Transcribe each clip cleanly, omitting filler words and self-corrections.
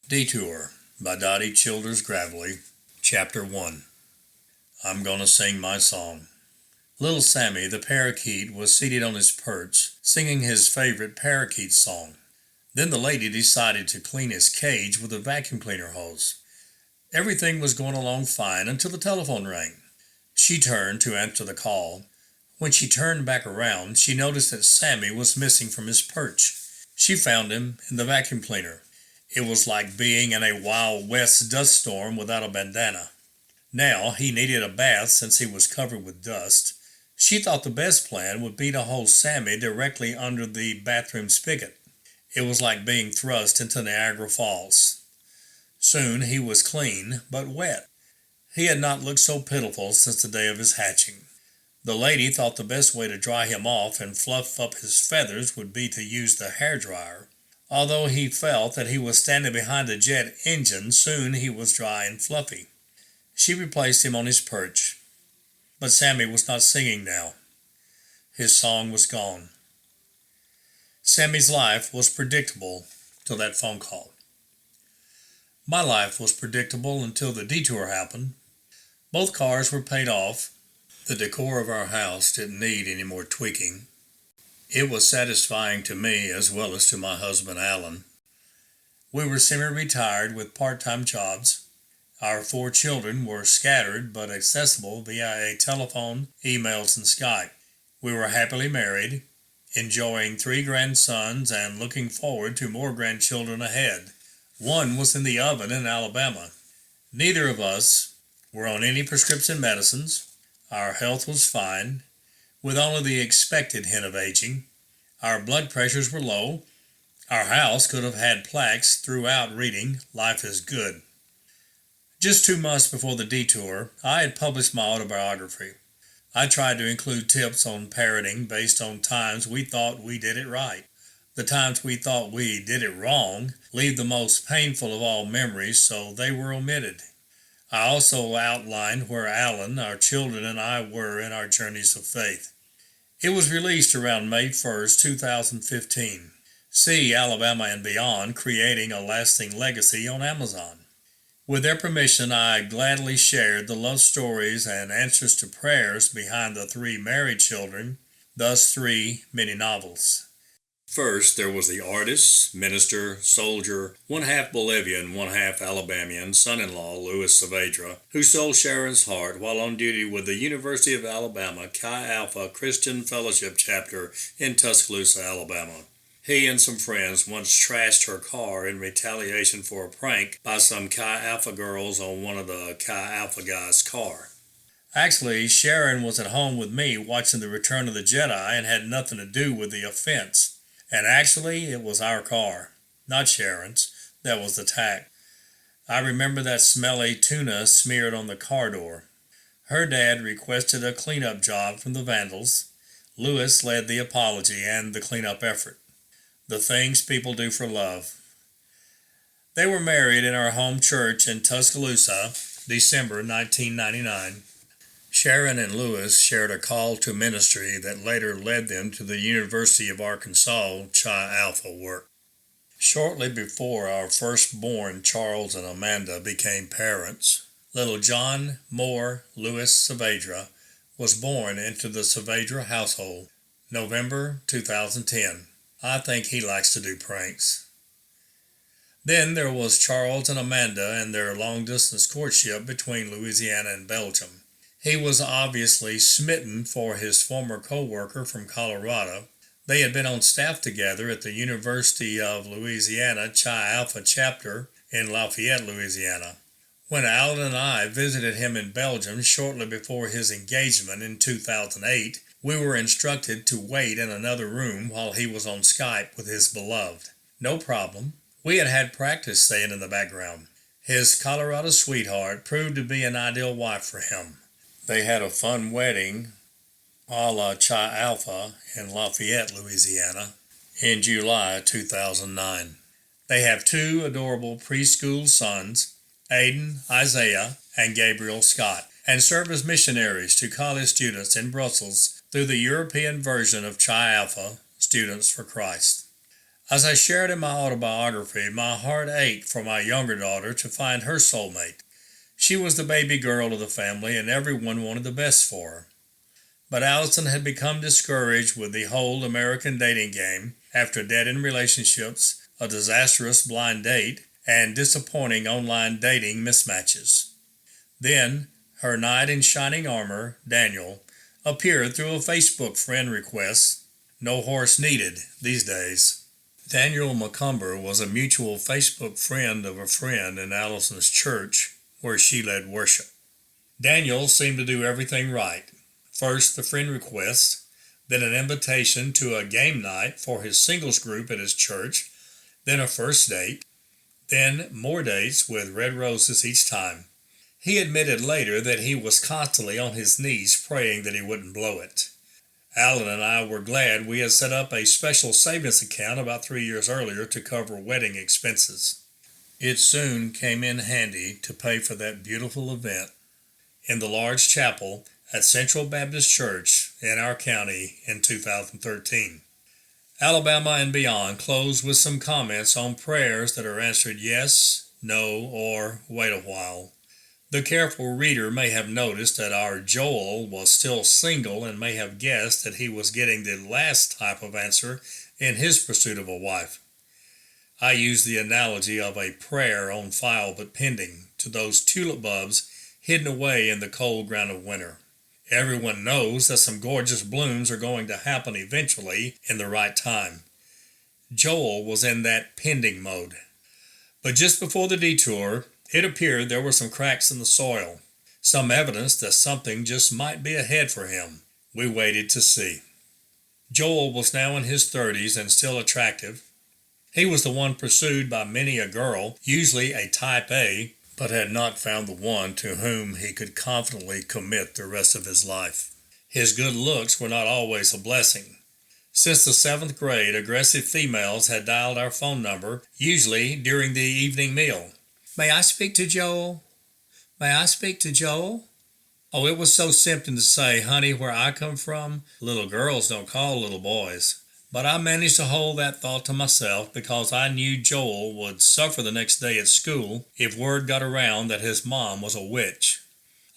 Detour by Dottie Gravely, Chapter 1. I'm gonna sing my song. Little Sammy the parakeet was seated on his perch, singing his favorite parakeet song. Then the lady decided to clean his cage with a vacuum cleaner hose. Everything was going along fine until the telephone rang. She turned to answer the call. When she turned back around, she noticed that Sammy was missing from his perch. She found him in the vacuum cleaner. It was like being in a Wild West dust storm without a bandana. Now he needed a bath since he was covered with dust. She thought the best plan would be to hold Sammy directly under the bathroom spigot. It was like being thrust into Niagara Falls. Soon he was clean, but wet. He had not looked so pitiful since the day of his hatching. The lady thought the best way to dry him off and fluff up his feathers would be to use the hairdryer. Although he felt that he was standing behind a jet engine, soon he was dry and fluffy. She replaced him on his perch. But Sammy was not singing now. His song was gone. Sammy's life was predictable till that phone call. My life was predictable until the detour happened. Both cars were paid off. The decor of our house didn't need any more tweaking. It was satisfying to me as well as to my husband Alan. We were semi-retired with part-time jobs. Our 4 children were scattered but accessible via a telephone, emails, and Skype. We were happily married, enjoying 3 grandsons and looking forward to more grandchildren ahead. One was in the oven in Alabama. Neither of us were on any prescription medicines. Our health was fine, with only the expected hint of aging. Our blood pressures were low. Our house could have had plaques throughout reading, "Life is good." Just 2 months before the detour, I had published my autobiography. I tried to include tips on parenting based on times we thought we did it right. The times we thought we did it wrong leave the most painful of all memories, so they were omitted. I also outlined where Alan, our children, and I were in our journeys of faith. It was released around May 1st, 2015. See Alabama and Beyond, Creating a Lasting Legacy on Amazon. With their permission, I gladly shared the love stories and answers to prayers behind the 3 married children, thus 3 mini-novels. First, there was the artist, minister, soldier, one-half Bolivian, one-half Alabamian son-in-law, Louis Saavedra, who stole Sharon's heart while on duty with the University of Alabama Chi Alpha Christian Fellowship Chapter in Tuscaloosa, Alabama. He and some friends once trashed her car in retaliation for a prank by some Chi Alpha girls on one of the Chi Alpha guys' car. Actually, Sharon was at home with me watching The Return of the Jedi and had nothing to do with the offense. And actually, it was our car, not Sharon's, that was the tack. I remember that smelly tuna smeared on the car door. Her dad requested a cleanup job from the vandals. Louis led the apology and the cleanup effort. The things people do for love. They were married in our home church in Tuscaloosa, December 1999. Sharon and Louis shared a call to ministry that later led them to the University of Arkansas Chi Alpha work. Shortly before our firstborn Charles and Amanda became parents, little John Moore Louis Saavedra was born into the Saavedra household, November 2010. I think he likes to do pranks. Then there was Charles and Amanda and their long-distance courtship between Louisiana and Belgium. He was obviously smitten for his former co-worker from Colorado. They had been on staff together at the University of Louisiana Chi Alpha chapter in Lafayette, Louisiana. When Alan and I visited him in Belgium shortly before his engagement in 2008, we were instructed to wait in another room while he was on Skype with his beloved. No problem. We had had practice staying in the background. His Colorado sweetheart proved to be an ideal wife for him. They had a fun wedding, a la Chi Alpha in Lafayette, Louisiana, in July 2009. They have 2 adorable preschool sons, Aiden, Isaiah, and Gabriel Scott, and serve as missionaries to college students in Brussels through the European version of Chi Alpha, Students for Christ. As I shared in my autobiography, my heart ached for my younger daughter to find her soulmate. She was the baby girl of the family, and everyone wanted the best for her. But Allison had become discouraged with the whole American dating game after dead-end relationships, a disastrous blind date, and disappointing online dating mismatches. Then, her knight in shining armor, Daniel, appeared through a Facebook friend request. No horse needed these days. Daniel McCumber was a mutual Facebook friend of a friend in Allison's church where she led worship. Daniel seemed to do everything right. First, the friend request, then an invitation to a game night for his singles group at his church, then a first date, then more dates with red roses each time. He admitted later that he was constantly on his knees praying that he wouldn't blow it. Alan and I were glad we had set up a special savings account about 3 years earlier to cover wedding expenses. It soon came in handy to pay for that beautiful event in the large chapel at Central Baptist Church in our county in 2013. Alabama and Beyond closed with some comments on prayers that are answered yes, no, or wait a while. The careful reader may have noticed that our Joel was still single and may have guessed that he was getting the last type of answer in his pursuit of a wife. I use the analogy of a prayer on file but pending to those tulip bulbs hidden away in the cold ground of winter. Everyone knows that some gorgeous blooms are going to happen eventually in the right time. Joel was in that pending mode. But just before the detour, it appeared there were some cracks in the soil, some evidence that something just might be ahead for him. We waited to see. Joel was now in his 30s and still attractive. He was the one pursued by many a girl, usually a type A, but had not found the one to whom he could confidently commit the rest of his life. His good looks were not always a blessing. Since the 7th grade, aggressive females had dialed our phone number, usually during the evening meal. "May I speak to Joel? May I speak to Joel?" Oh, it was so tempting to say, "Honey, where I come from, little girls don't call little boys." But I managed to hold that thought to myself because I knew Joel would suffer the next day at school if word got around that his mom was a witch.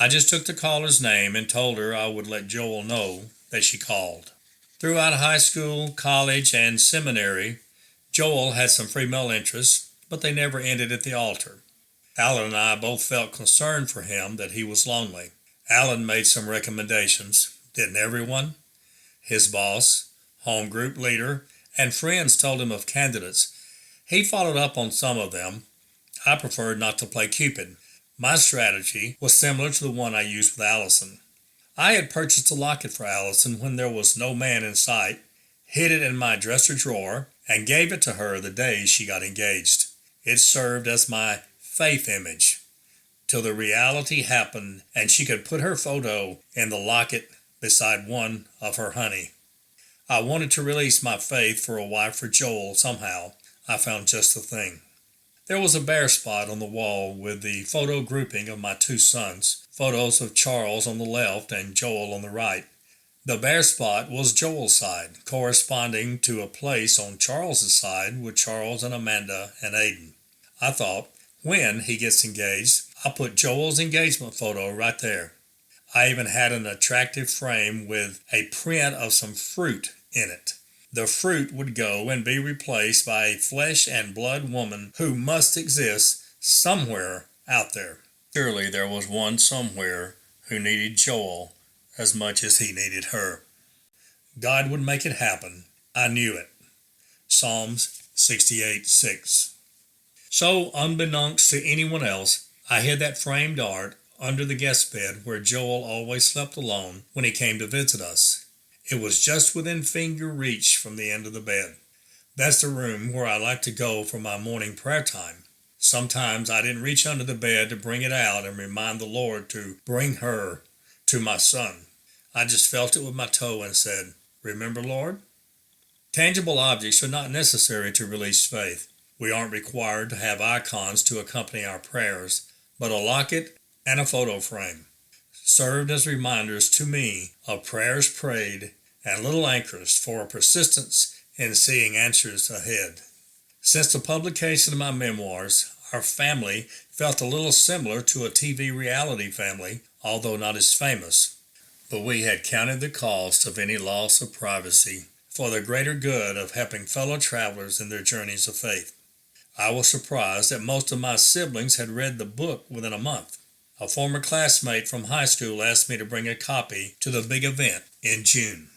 I just took the caller's name and told her I would let Joel know that she called. Throughout high school, college, and seminary, Joel had some female interests, but they never ended at the altar. Alan and I both felt concerned for him that he was lonely. Alan made some recommendations. Didn't everyone? His boss, home group leader, and friends told him of candidates. He followed up on some of them. I preferred not to play Cupid. My strategy was similar to the one I used with Allison. I had purchased a locket for Allison when there was no man in sight, hid it in my dresser drawer, and gave it to her the day she got engaged. It served as my faith image till the reality happened and she could put her photo in the locket beside one of her honey. I wanted to release my faith for a wife for Joel somehow. I found just the thing. There was a bare spot on the wall with the photo grouping of my 2 sons, photos of Charles on the left and Joel on the right. The bare spot was Joel's side, corresponding to a place on Charles's side with Charles and Amanda and Aiden. I thought, when he gets engaged, I'll put Joel's engagement photo right there. I even had an attractive frame with a print of some fruit in it. The fruit would go and be replaced by a flesh and blood woman who must exist somewhere out there. Surely there was one somewhere who needed Joel as much as he needed her. God would make it happen. I knew it. Psalms 68:6. So, unbeknownst to anyone else, I hid that framed art under the guest bed where Joel always slept alone when he came to visit us. It was just within finger reach from the end of the bed. That's the room where I like to go for my morning prayer time. Sometimes I didn't reach under the bed to bring it out and remind the Lord to bring her to my son. I just felt it with my toe and said, "Remember, Lord?" Tangible objects are not necessary to release faith. We aren't required to have icons to accompany our prayers, but a locket and a photo frame served as reminders to me of prayers prayed and little anchors for persistence and seeing answers ahead. Since the publication of my memoirs, our family felt a little similar to a TV reality family, although not as famous. But we had counted the cost of any loss of privacy for the greater good of helping fellow travelers in their journeys of faith. I was surprised that most of my siblings had read the book within a month. A former classmate from high school asked me to bring a copy to the big event in June.